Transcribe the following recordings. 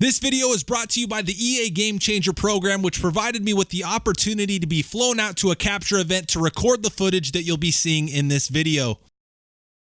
This video is brought to you by the EA Game Changer program, which provided me with the opportunity to be flown out to a capture event to record the footage that you'll be seeing in this video.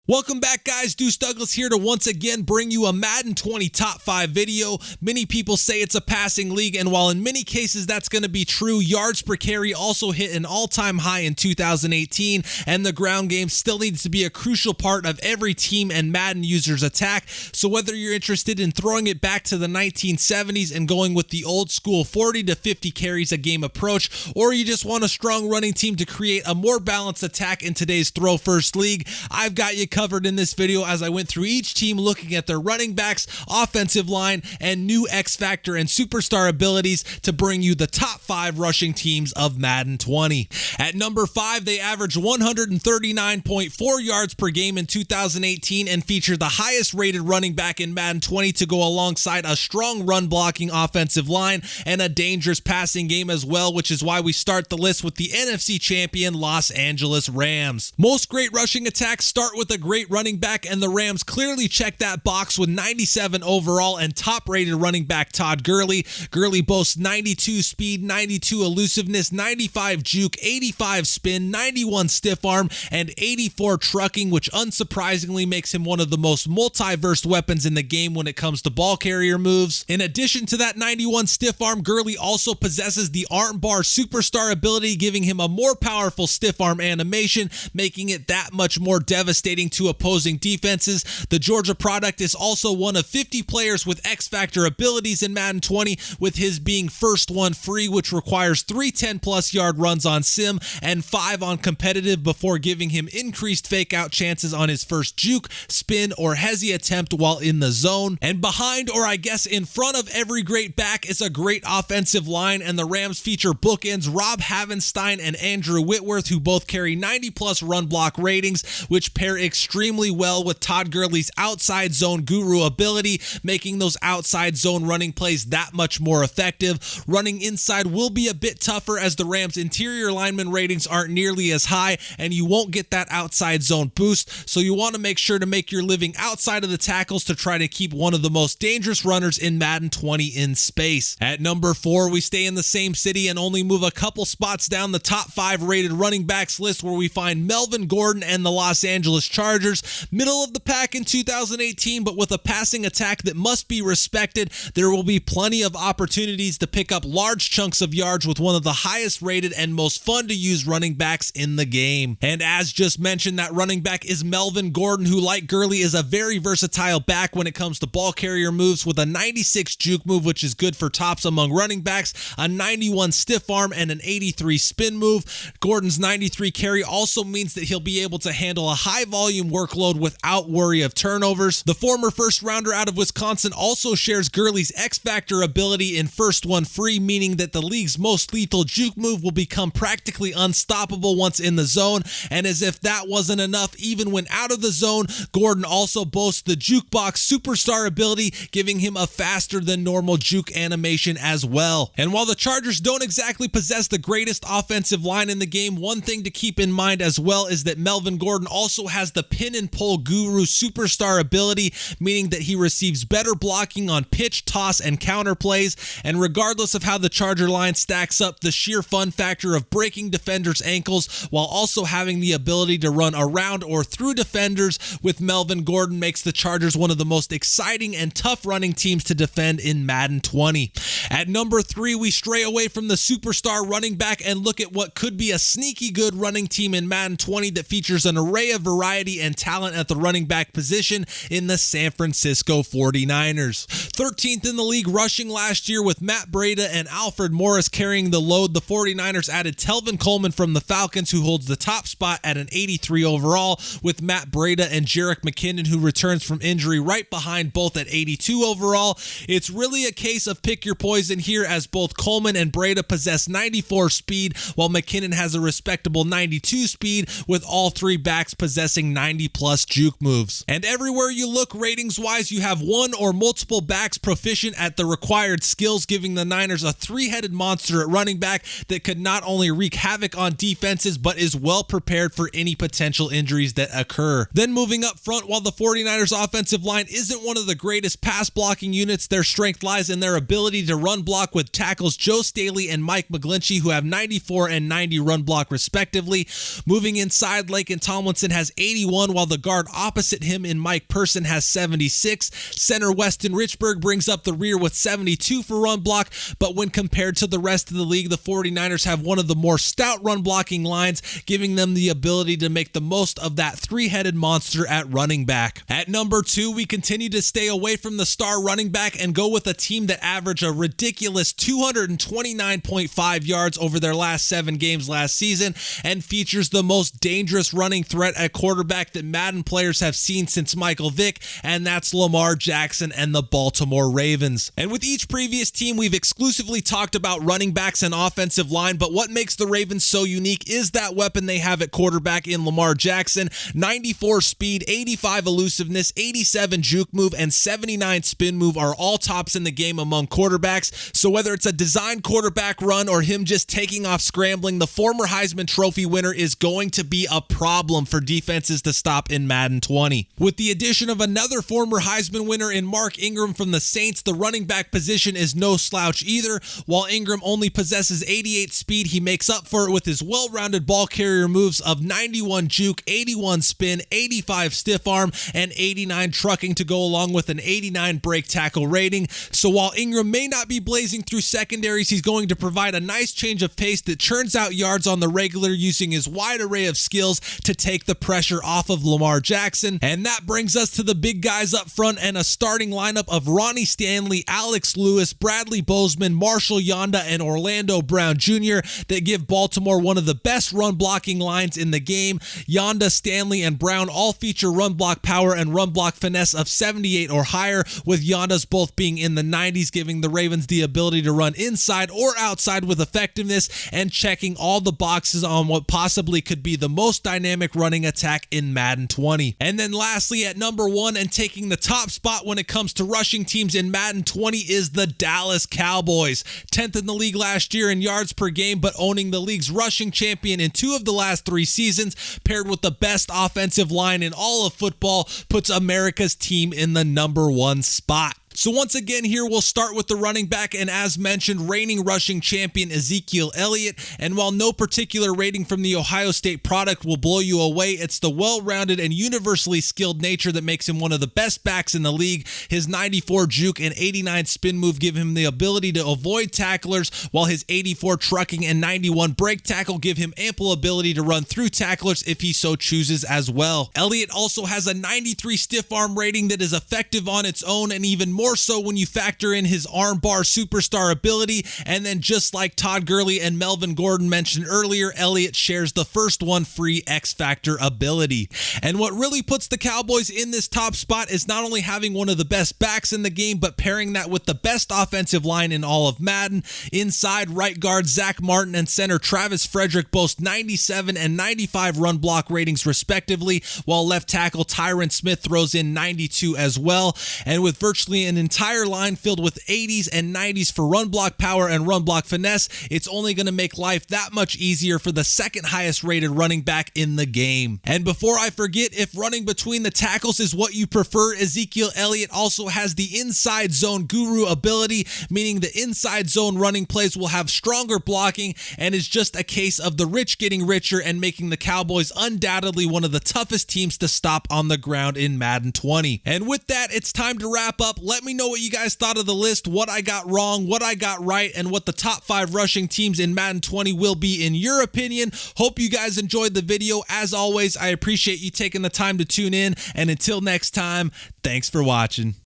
Welcome back, guys. Deuce Douglas here to once again bring you a Madden 20 Top 5 video. Many people say it's a passing league, and while in many cases that's going to be true, yards per carry also hit an all-time high in 2018, and the ground game still needs to be a crucial part of every team and Madden user's attack. So whether you're interested in throwing it back to the 1970s and going with the old school 40 to 50 carries a game approach, or you just want a strong running team to create a more balanced attack in today's throw-first league, I've got you covered in this video as I went through each team looking at their running backs, offensive line, and new X Factor and superstar abilities to bring you the top 5 rushing teams of Madden 20. At number 5, they averaged 139.4 yards per game in 2018 and featured the highest rated running back in Madden 20 to go alongside a strong run blocking offensive line and a dangerous passing game as well, which is why we start the list with the NFC champion Los Angeles Rams. Most great rushing attacks start with a great running back, and the Rams clearly check that box with 97 overall and top-rated running back Todd Gurley. Gurley boasts 92 speed, 92 elusiveness, 95 juke, 85 spin, 91 stiff arm, and 84 trucking, which unsurprisingly makes him one of the most multiverse weapons in the game when it comes to ball carrier moves. In addition to that 91 stiff arm, Gurley also possesses the arm bar superstar ability, giving him a more powerful stiff arm animation, making it that much more devastating to opposing defenses. The Georgia product is also one of 50 players with X Factor abilities in Madden 20, with his being first one free, which requires 3 10-plus yard runs on sim and 5 on competitive before giving him increased fake out chances on his first juke, spin, or hezi attempt while in the zone. And behind, or I guess in front of every great back, is a great offensive line, and the Rams feature bookends Rob Havenstein and Andrew Whitworth, who both carry 90-plus run block ratings, which pair extremely well with Todd Gurley's outside zone guru ability, making those outside zone running plays that much more effective. Running inside will be a bit tougher as the Rams' interior lineman ratings aren't nearly as high, and you won't get that outside zone boost, so you want to make sure to make your living outside of the tackles to try to keep one of the most dangerous runners in Madden 20 in space. At number 4, we stay in the same city and only move a couple spots down the top 5 rated running backs list, where we find Melvin Gordon and the Los Angeles Chargers. Middle of the pack in 2018, but with a passing attack that must be respected, there will be plenty of opportunities to pick up large chunks of yards with one of the highest rated and most fun to use running backs in the game. And as just mentioned, that running back is Melvin Gordon, who, like Gurley, is a very versatile back when it comes to ball carrier moves, with a 96 juke move, which is good for tops among running backs, a 91 stiff arm, and an 83 spin move. Gordon's 93 carry also means that he'll be able to handle a high volume workload without worry of turnovers. The former first rounder out of Wisconsin also shares Gurley's X Factor ability in first one free, meaning that the league's most lethal juke move will become practically unstoppable once in the zone. And as if that wasn't enough, even when out of the zone, Gordon also boasts the jukebox superstar ability, giving him a faster than normal juke animation as well. And while the Chargers don't exactly possess the greatest offensive line in the game, one thing to keep in mind as well is that Melvin Gordon also has the pin and pull guru superstar ability, meaning that he receives better blocking on pitch, toss, and counter plays. And regardless of how the Charger line stacks up, the sheer fun factor of breaking defenders' ankles while also having the ability to run around or through defenders with Melvin Gordon makes the Chargers one of the most exciting and tough running teams to defend in Madden 20. At number 3, we stray away from the superstar running back and look at what could be a sneaky good running team in Madden 20 that features an array of variety and talent at the running back position in the San Francisco 49ers. 13th in the league rushing last year, with Matt Breida and Alfred Morris carrying the load, the 49ers added Telvin Coleman from the Falcons, who holds the top spot at an 83 overall, with Matt Breida and Jerick McKinnon, who returns from injury, right behind both at 82 overall. It's really a case of pick your poison Cowboys in here, as both Coleman and Breda possess 94 speed, while McKinnon has a respectable 92 speed, with all three backs possessing 90 plus juke moves. And everywhere you look ratings wise, you have one or multiple backs proficient at the required skills, giving the Niners a three-headed monster at running back that could not only wreak havoc on defenses, but is well prepared for any potential injuries that occur. Then moving up front, while the 49ers offensive line isn't one of the greatest pass blocking units, their strength lies in their ability to run block with tackles Joe Staley and Mike McGlinchey, who have 94 and 90 run block respectively. Moving inside, Laken Tomlinson has 81, while the guard opposite him in Mike Person has 76. Center Weston Richburg brings up the rear with 72 for run block, but when compared to the rest of the league, the 49ers have one of the more stout run blocking lines, giving them the ability to make the most of that three-headed monster at running back. At number 2, we continue to stay away from the star running back and go with a team that averaged a ridiculous 229.5 yards over their last 7 games last season and features the most dangerous running threat at quarterback that Madden players have seen since Michael Vick, and that's Lamar Jackson and the Baltimore Ravens. And with each previous team, we've exclusively talked about running backs and offensive line, but what makes the Ravens so unique is that weapon they have at quarterback in Lamar Jackson. 94 speed, 85 elusiveness, 87 juke move, and 79 spin move are all tops in the game among quarterbacks. So whether it's a designed quarterback run or him just taking off scrambling, the former Heisman Trophy winner is going to be a problem for defenses to stop in Madden 20. With the addition of another former Heisman winner in Mark Ingram from the Saints, the running back position is no slouch either. While Ingram only possesses 88 speed, he makes up for it with his well-rounded ball carrier moves of 91 juke, 81 spin, 85 stiff arm, and 89 trucking to go along with an 89 break tackle rating. So while Ingram may not be blazing through secondaries, he's going to provide a nice change of pace that churns out yards on the regular, using his wide array of skills to take the pressure off of Lamar Jackson. And that brings us to the big guys up front and a starting lineup of Ronnie Stanley, Alex Lewis, Bradley Bozeman, Marshall Yonda, and Orlando Brown Jr. that give Baltimore one of the best run blocking lines in the game. Yonda, Stanley, and Brown all feature run block power and run block finesse of 78 or higher, with Yonda's both being in the 90s, giving the Ravens the ability to run inside or outside with effectiveness and checking all the boxes on what possibly could be the most dynamic running attack in Madden 20. And then lastly, at number 1 and taking the top spot when it comes to rushing teams in Madden 20 is the Dallas Cowboys. 10th in the league last year in yards per game, but owning the league's rushing champion in 2 of the last 3 seasons, paired with the best offensive line in all of football, puts America's team in the number 1 spot. So once again here, we'll start with the running back, and as mentioned, reigning rushing champion Ezekiel Elliott. And while no particular rating from the Ohio State product will blow you away, it's the well-rounded and universally skilled nature that makes him one of the best backs in the league. His 94 juke and 89 spin move give him the ability to avoid tacklers, while his 84 trucking and 91 break tackle give him ample ability to run through tacklers if he so chooses as well. Elliott also has a 93 stiff arm rating that is effective on its own, and even more so when you factor in his armbar superstar ability. And then just like Todd Gurley and Melvin Gordon mentioned earlier, Elliott shares the first one free X Factor ability. And what really puts the Cowboys in this top spot is not only having one of the best backs in the game, but pairing that with the best offensive line in all of Madden. Inside, right guard Zach Martin and center Travis Frederick boast 97 and 95 run block ratings respectively, while left tackle Tyron Smith throws in 92 as well. And with virtually an entire line filled with 80s and 90s for run block power and run block finesse, it's only going to make life that much easier for the second highest rated running back in the game. And before I forget, if running between the tackles is what you prefer, Ezekiel Elliott also has the inside zone guru ability, meaning the inside zone running plays will have stronger blocking, and is just a case of the rich getting richer and making the Cowboys undoubtedly one of the toughest teams to stop on the ground in Madden 20. And with that, it's time to wrap up. Let me know what you guys thought of the list, what I got wrong, what I got right, and what the top 5 rushing teams in Madden 20 will be in your opinion. Hope you guys enjoyed the video. As always, I appreciate you taking the time to tune in, and until next time, thanks for watching.